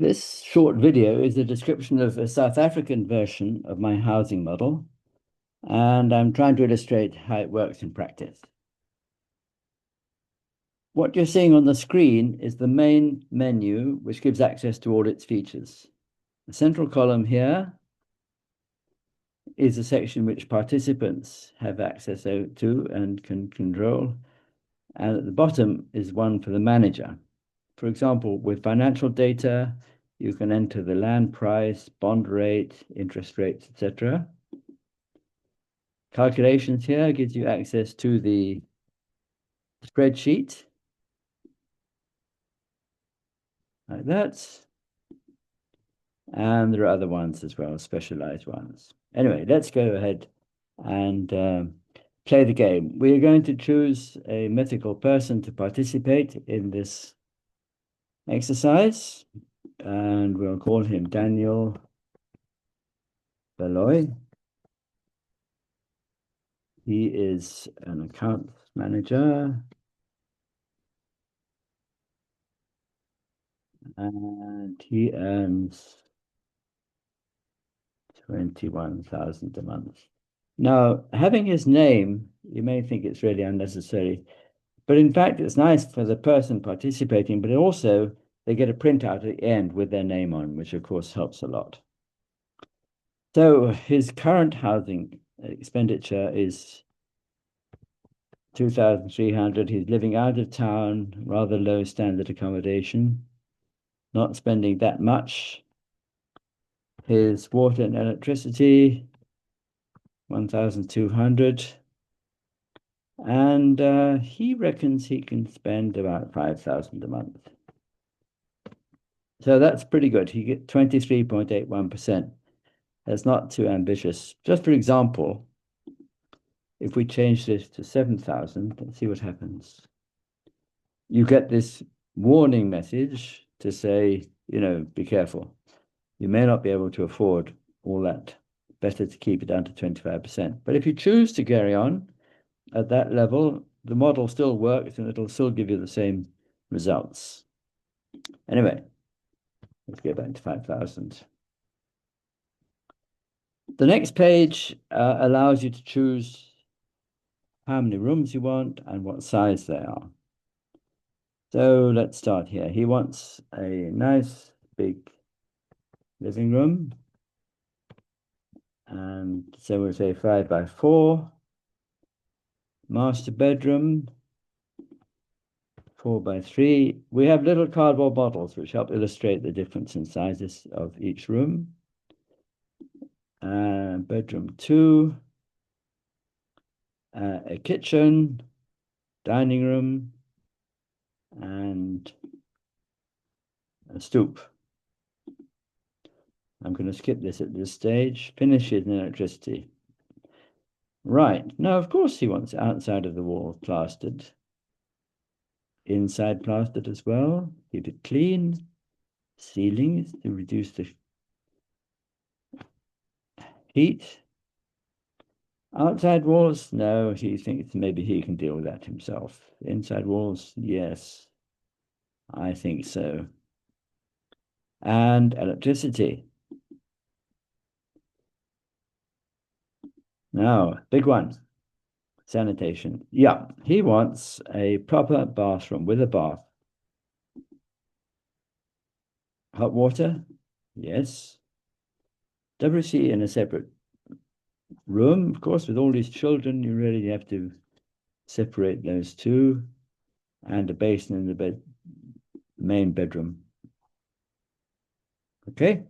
This short video is a description of a South African version of my housing model, and I'm trying to illustrate how it works in practice. What you're seeing on the screen is the main menu, which gives access to all its features. The central column here is a section which participants have access to and can control, and at the bottom is one for the manager. For example, with financial data, you can enter the land price, bond rate, interest rates, etc. Calculations here gives you access to the spreadsheet, like that. And there are other ones as well, specialized ones. Anyway, let's go ahead and play the game. We are going to choose a mythical person to participate in this exercise, and we'll call him Daniel Beloy. He is an account manager, and he earns 21,000 a month. Now, having his name, you may think it's really unnecessary, but in fact, it's nice for the person participating, but also they get a printout at the end with their name on, which of course helps a lot. So his current housing expenditure is 2,300. He's living out of town, rather low standard accommodation, not spending that much. His water and electricity, 1,200. And he reckons he can spend about 5,000 a month. So that's pretty good. He gets 23.81%. That's not too ambitious. Just for example, if we change this to 7,000, let's see what happens. You get this warning message to say, be careful. You may not be able to afford all that. Better to keep it down to 25%. But if you choose to carry on at that level, the model still works and it'll still give you the same results. Anyway, let's go back to 5,000. The next page allows you to choose how many rooms you want and what size they are. So let's start here. He wants a nice big living room. And so we'll say 5x4. Master bedroom, 4x3. We have little cardboard models which help illustrate the difference in sizes of each room. Bedroom 2, a kitchen, dining room, and a stoop. I'm going to skip this at this stage. Finishes in electricity. Right. Now, of course, he wants outside of the wall plastered. Inside plastered as well. Keep it clean. Ceilings to reduce the heat. Outside walls, no, he thinks maybe he can deal with that himself. Inside walls, yes, I think so. And electricity. Now, big one, sanitation. Yeah, he wants a proper bathroom with a bath. Hot water, yes. WC in a separate room, of course, with all these children, you really have to separate those two, and a basin in the main bedroom. Okay.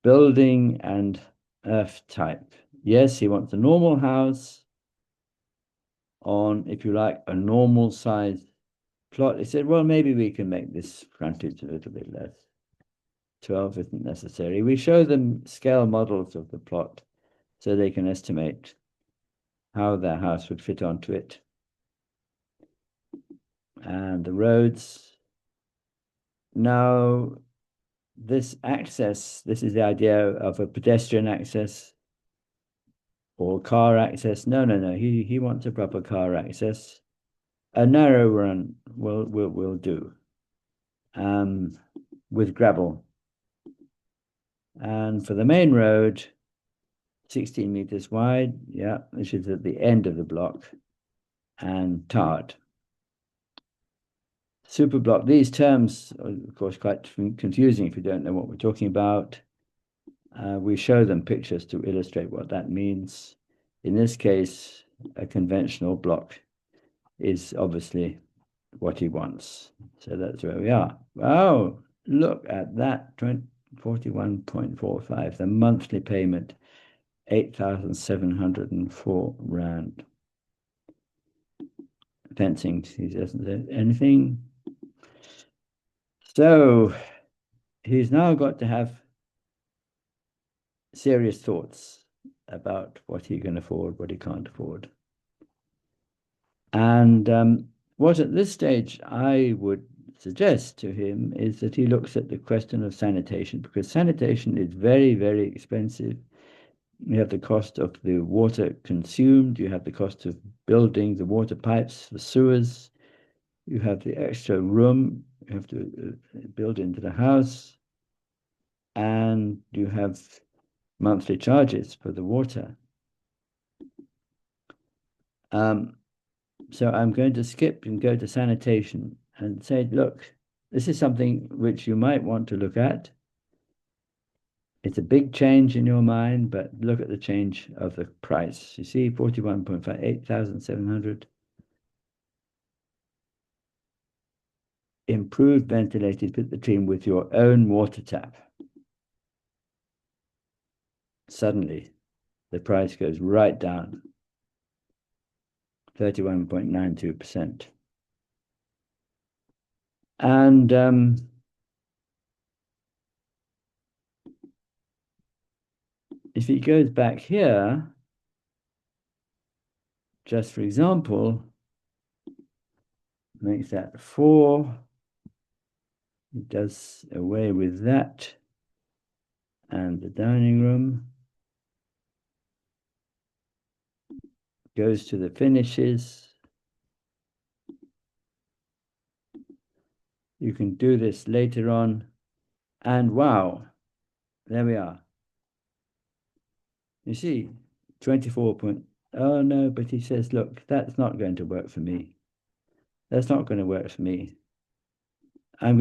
Building and earth type. Yes, he wants a normal house on, if you like, a normal size plot. He said, well, maybe we can make this frontage a little bit less. 12 isn't necessary. We show them scale models of the plot so they can estimate how their house would fit onto it. And the roads. Now, this access, this is the idea of a pedestrian access or car access. No. He wants a proper car access. A narrow run will do. with gravel. And for the main road, 16 meters wide, yeah, which is at the end of the block, and tarred. Superblock, these terms are, of course, quite confusing if you don't know what we're talking about. We show them pictures to illustrate what that means. In this case, a conventional block is obviously what he wants. So that's where we are. Oh, look at that, 41.45, the monthly payment, 8,704 Rand. Fencing, he doesn't say anything. So he's now got to have serious thoughts about what he can afford, what he can't afford. And what at this stage I would suggest to him is that he looks at the question of sanitation, because sanitation is very, very expensive. You have the cost of the water consumed, you have the cost of building the water pipes, the sewers, you have the extra room you have to build into the house, and you have monthly charges for the water. So I'm going to skip and go to sanitation and say, look, this is something which you might want to look at. It's a big change in your mind, but look at the change of the price. You see, 41.5, 8,700. Improved ventilated pit latrine with your own water tap. Suddenly, the price goes right down, 31.92%. And if he goes back here, just for example, makes that 4. It does away with that and the dining room. Goes to the finishes. You can do this later on. And wow, there we are. You see, 24 point. Oh no, but he says, look, that's not going to work for me. That's not going to work for me. I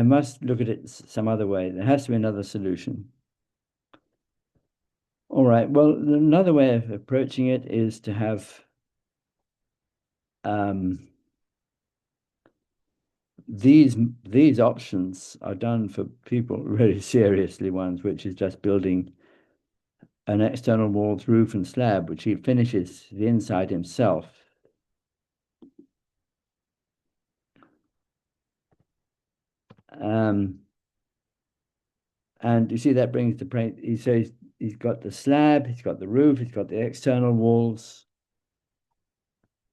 must look at it some other way. There has to be another solution. All right, well, another way of approaching it is to have these options are done for people really seriously ones, which is just building an external walls, roof, and slab, which he finishes the inside himself. And you see that brings the point. He says he's got the slab, he's got the roof, he's got the external walls.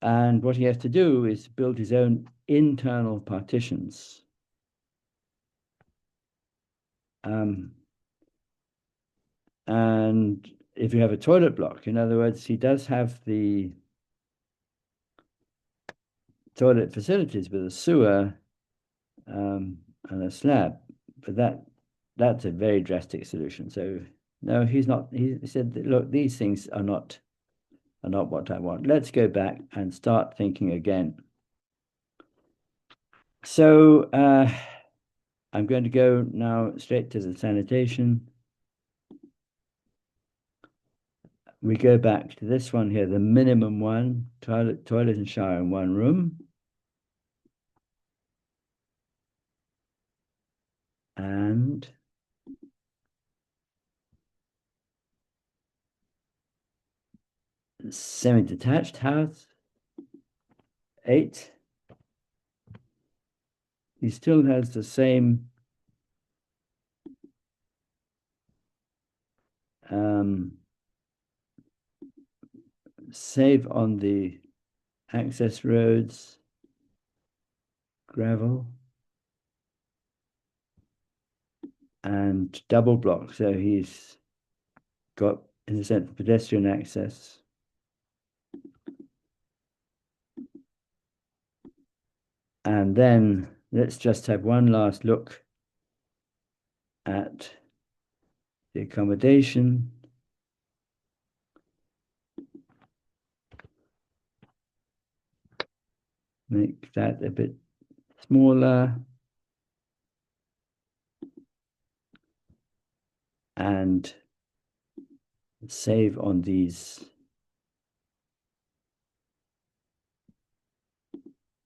And what he has to do is build his own internal partitions. And if you have a toilet block, in other words, he does have the toilet facilities with a sewer and a slab, but that's a very drastic solution. So no, he's not. He said, look, these things are not what I want. Let's go back and start thinking again. So I'm going to go now straight to the sanitation. We go back to this one here, the minimum one, toilet and shower in one room. And semi-detached house, 8. He still has the same save on the access roads, gravel, and double block. So he's got, in a sense, pedestrian access. And then let's just have one last look at the accommodation. Make that a bit smaller. And save on these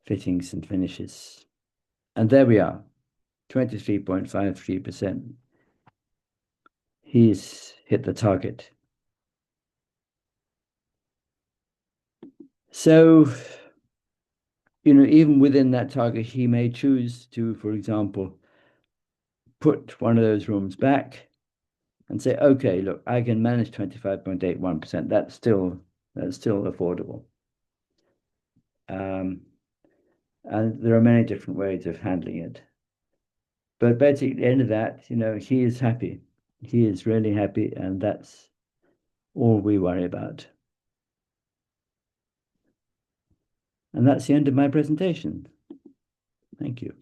fittings and finishes. And there we are, 23.53%. He's hit the target. So, even within that target, he may choose to, for example, put one of those rooms back and say, okay, look, I can manage 25.81%. That's still affordable. And there are many different ways of handling it. But basically, at the end of that, he is happy. He is really happy, and that's all we worry about. And that's the end of my presentation. Thank you.